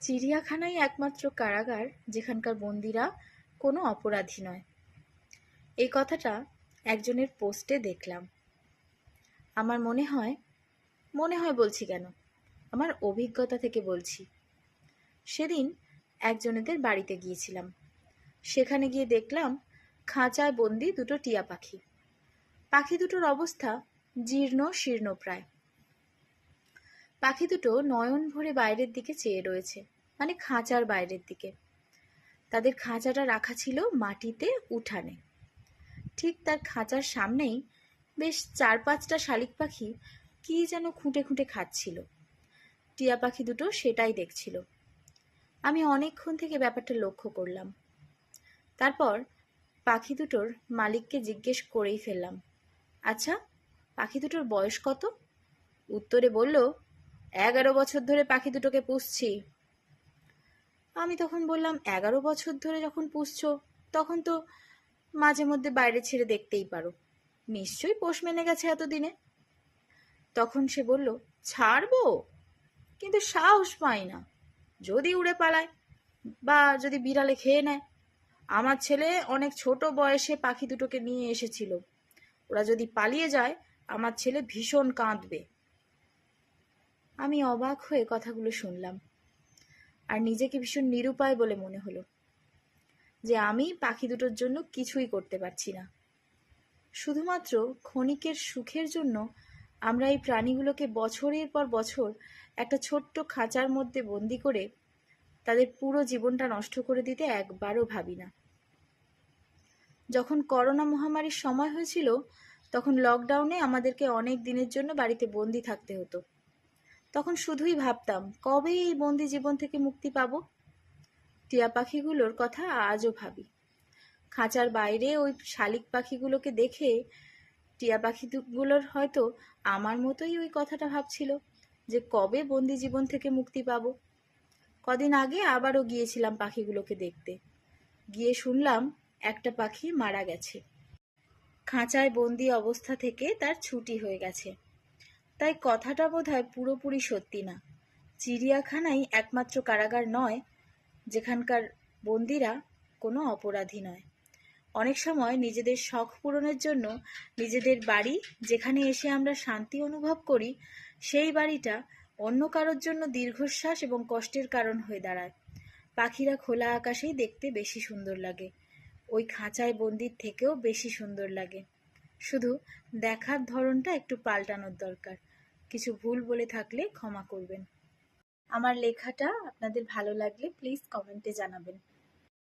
চিড়িয়াখানাই একমাত্র কারাগার যেখানকার বন্দীরা কোনো অপরাধী নয়। এই কথাটা একজনের পোস্টে দেখলাম। আমার মনে হয় বলছি কেন, আমার অভিজ্ঞতা থেকে বলছি। সেদিন একজনেদের বাড়িতে গিয়েছিলাম। সেখানে গিয়ে দেখলাম খাঁচায় বন্দি দুটো টিয়া পাখি। পাখি দুটোর অবস্থা জীর্ণ শীর্ণ প্রায়। পাখি দুটো নয়ন ভরে বাইরের দিকে চেয়ে রয়েছে, মানে খাঁচার বাইরের দিকে। তাদের খাঁচাটা রাখা ছিল মাটিতে উঠানে। ঠিক তার খাঁচার সামনেই বেশ 4-5টা শালিক পাখি কি যেন খুঁটে খুঁটে খাচ্ছিল। টিয়া পাখি দুটো সেটাই দেখছিল। আমি অনেকক্ষণ থেকে ব্যাপারটা লক্ষ্য করলাম। তারপর পাখি দুটোর মালিককে জিজ্ঞেস করেই ফেললাম, আচ্ছা, পাখি দুটোর বয়স কত? উত্তরে বলল, 11 বছর ধরে পাখি দুটোকে পুষছি। আমি তখন বললাম, 11 বছর ধরে যখন পুষছো তখন তো মাঝে মধ্যে বাইরে ছেড়ে দেখতেই পারো, নিশ্চয়ই পোষ মেনে গেছে এতদিনে। তখন সে বলল, ছাড়বো, কিন্তু সাহস পাই না। যদি উড়ে পালায় বা যদি বিড়ালে খেয়ে নেয়। আমার ছেলে অনেক ছোট বয়সে পাখি দুটোকে নিয়ে এসেছিল। ওরা যদি পালিয়ে যায় আমার ছেলে ভীষণ কাঁদবে। আমি অবাক হয়ে কথাগুলো শুনলাম, আর নিজেকে ভীষণ নিরুপায় বলে মনে হলো যে আমি পাখি দুটোর জন্য কিছুই করতে পারছি না। শুধুমাত্র ক্ষণিকের সুখের জন্য আমরা এই প্রাণীগুলোকে বছরের পর বছর একটা ছোট্ট খাঁচার মধ্যে বন্দি করে তাদের পুরো জীবনটা নষ্ট করে দিতে একবারও ভাবি না। যখন করোনা মহামারীর সময় হয়েছিল তখন লকডাউনে আমাদেরকে অনেক দিনের জন্য বাড়িতে বন্দি থাকতে হতো। তখন শুধুই ভাবতাম কবে এই বন্দি জীবন থেকে মুক্তি পাবো। টিয়া পাখিগুলোর কথা আজও ভাবি। খাঁচার বাইরে ওই শালিক পাখিগুলোকে দেখে টিয়া পাখিগুলোর হয়তো আমার মতোই ওই কথাটা ভাবছিল যে কবে বন্দি জীবন থেকে মুক্তি পাবো। কদিন আগে আবারও গিয়েছিলাম পাখিগুলোকে দেখতে। গিয়ে শুনলাম একটা পাখি মারা গেছে। খাঁচায় বন্দি অবস্থা থেকে তার ছুটি হয়ে গেছে। তাই কথাটা বোধহয় পুরোপুরি সত্যি না। চিড়িয়াখানাই একমাত্র কারাগার নয় যেখানকার বন্দিরা কোনো অপরাধী নয়। অনেক সময় নিজেদের শখ পূরণের জন্য নিজেদের বাড়ি, যেখানে এসে আমরা শান্তি অনুভব করি, সেই বাড়িটা অন্য কারোর জন্য দীর্ঘশ্বাস এবং কষ্টের কারণ হয়ে দাঁড়ায়। পাখিরা খোলা আকাশেই দেখতে বেশি সুন্দর লাগে, ওই খাঁচায় বন্দির থেকেও বেশি সুন্দর লাগে। শুধু দেখার ধরনটা একটু পাল্টানোর দরকার। কিছু ভুল বলে থাকলে ক্ষমা করবেন। আমার লেখাটা আপনাদের ভালো লাগলে প্লিজ কমেন্টে জানাবেন,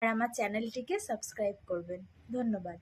আর আমার চ্যানেলটিকে সাবস্ক্রাইব করবেন। ধন্যবাদ।